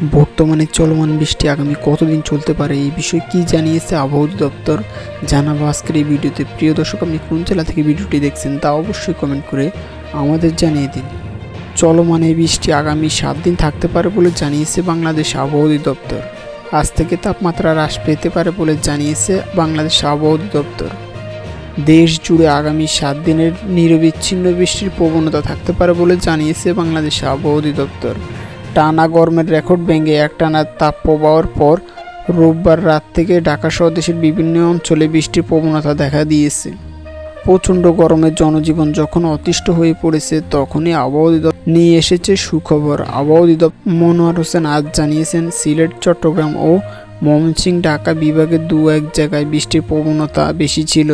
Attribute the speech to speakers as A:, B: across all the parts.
A: বর্তমানে চলমান বৃষ্টি আগামী কতদিন চলতে পারে এই বিষয়ে কি জানিয়েছে আবহাওয়া অধিদপ্তর জানাবো আজকের এই ভিডিওতে। প্রিয় দর্শক, আপনি কোন জেলা থেকে ভিডিওটি দেখছেন তা অবশ্যই কমেন্ট করে আমাদের জানিয়ে দিন। চলমান এই বৃষ্টি আগামী 7 দিন থাকতে পারে বলে জানিয়েছে বাংলাদেশ আবহাওয়া অধিদপ্তর। আজ থেকে তাপমাত্রা হ্রাস পেতে পারে বলে জানিয়েছে বাংলাদেশ আবহাওয়া অধিদপ্তর। দেশ জুড়ে আগামী 7 দিনের নিরবিচ্ছিন্ন বৃষ্টির প্রবণতা থাকতে পারে বলে জানিয়েছে বাংলাদেশ আবহাওয়া অধিদপ্তর। টানা গরমের রেকর্ড ভেঙে একটানা তাপপ্রবাহের পর রোববার রাত থেকে ঢাকাসহ দেশের বিভিন্ন অঞ্চলে বৃষ্টির প্রবণতা দেখা দিয়েছে। প্রচণ্ড গরমে জনজীবন যখন অতিষ্ঠ হয়ে পড়েছে, তখনই আবহাওয়া অধিদপ্তর নিয়ে এসেছে সুখবর। আবহাওয়া অধিদপ্তর মনোয়ার হোসেন আজ জানিয়েছেন, সিলেট, চট্টগ্রাম ও ময়মনসিংহ, ঢাকা বিভাগের 2-1 জায়গায় বৃষ্টির প্রবণতা বেশি ছিল।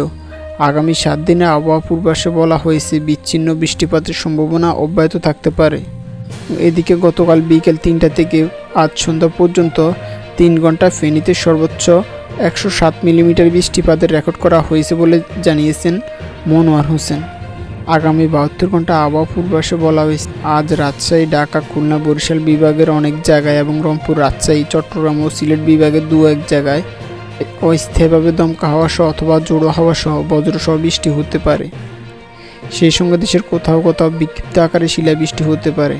A: আগামী 7 দিনে আবহাওয়া পূর্বাভাসে বলা হয়েছে, বিচ্ছিন্ন বৃষ্টিপাতের সম্ভাবনা অব্যাহত থাকতে পারে। এদিকে গতকাল বিকেল 3টা থেকে আজ সন্ধ্যা পর্যন্ত 3 ঘন্টা ফেনীতে সর্বোচ্চ 107 মিলিমিটার বৃষ্টিপাতের রেকর্ড করা হয়েছে বলে জানিয়েছেন মনোয়ার হোসেন। আগামী 72 ঘন্টা আবহাওয়া পূর্বাভাসে বলা হয়েছে, আজ রাজশাহী, ঢাকা, খুলনা, বরিশাল বিভাগের অনেক জায়গায় এবং রংপুর, রাজশাহী, চট্টগ্রাম ও সিলেট বিভাগের 2-1 জায়গায় অস্থায়ীভাবে দমকা হাওয়া সহ অথবা জোড়ো হাওয়া সহ বজ্রসহ বৃষ্টি হতে পারে। সেই সঙ্গে দেশের কোথাও কোথাও বিক্ষিপ্ত আকারে শিলাবৃষ্টি হতে পারে।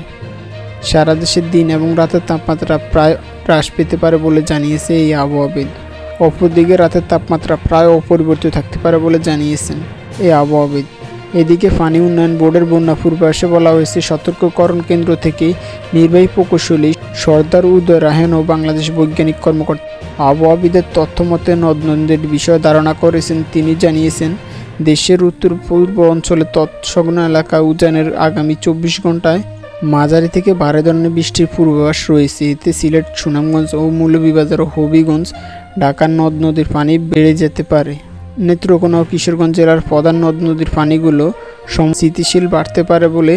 A: সারা দেশের দিন এবং রাতের তাপমাত্রা প্রায় হ্রাস পেতে পারে বলে জানিয়েছে এই আবহাওয়াবিদ। অপরদিকে রাতের তাপমাত্রা প্রায় অপরিবর্তিত থাকতে পারে বলে জানিয়েছেন এই আবহাওয়াবিদ। এদিকে পানি উন্নয়ন বোর্ডের বন্যা পূর্বাভাসে বলা হয়েছে, সতর্ককরণ কেন্দ্র থেকে নির্বাহী প্রকৌশলী সর্দার উদয় রায়হান ও বাংলাদেশ বৈজ্ঞানিক কর্মকর্তা আবহাওয়াবিদের তথ্য মতে নদ-নদীর বিষয়ে ধারণা করেছেন। তিনি জানিয়েছেন, দেশের উত্তর পূর্ব অঞ্চলে তৎসংলগ্ন এলাকা উজানের আগামী 24 ঘন্টায় মাঝারি থেকে ভারী ধরনের বৃষ্টির পূর্বাভাস রয়েছে। এতে সিলেট, সুনামগঞ্জ ও মৌলভীবাজার ও হবিগঞ্জ, ঢাকার নদ নদীর পানি বেড়ে যেতে পারে। নেত্রকোনা ও কিশোরগঞ্জ জেলার প্রধান নদ নদীর পানিগুলো স্থিতিশীল বাড়তে পারে বলে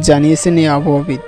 A: জানিয়েছেন এই আবহাওয়াবিদ।